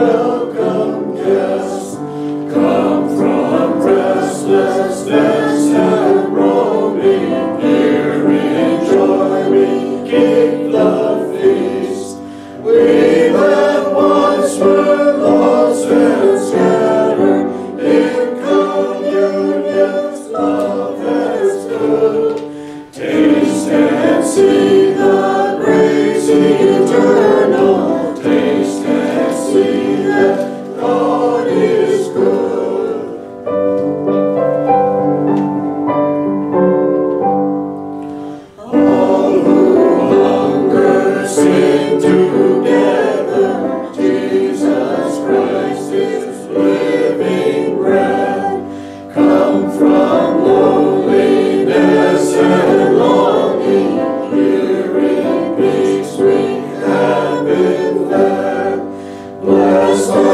welcome guest. Come from restlessness and roaming, here enjoy we keep the feast. We that once were lost and scattered, in communion's love as good. Taste and see the grace eternal. Taste and see that God is good. All who hunger sing together. Jesus Christ is living bread. Come from loneliness and longing, here in peace we have been fed. Blessed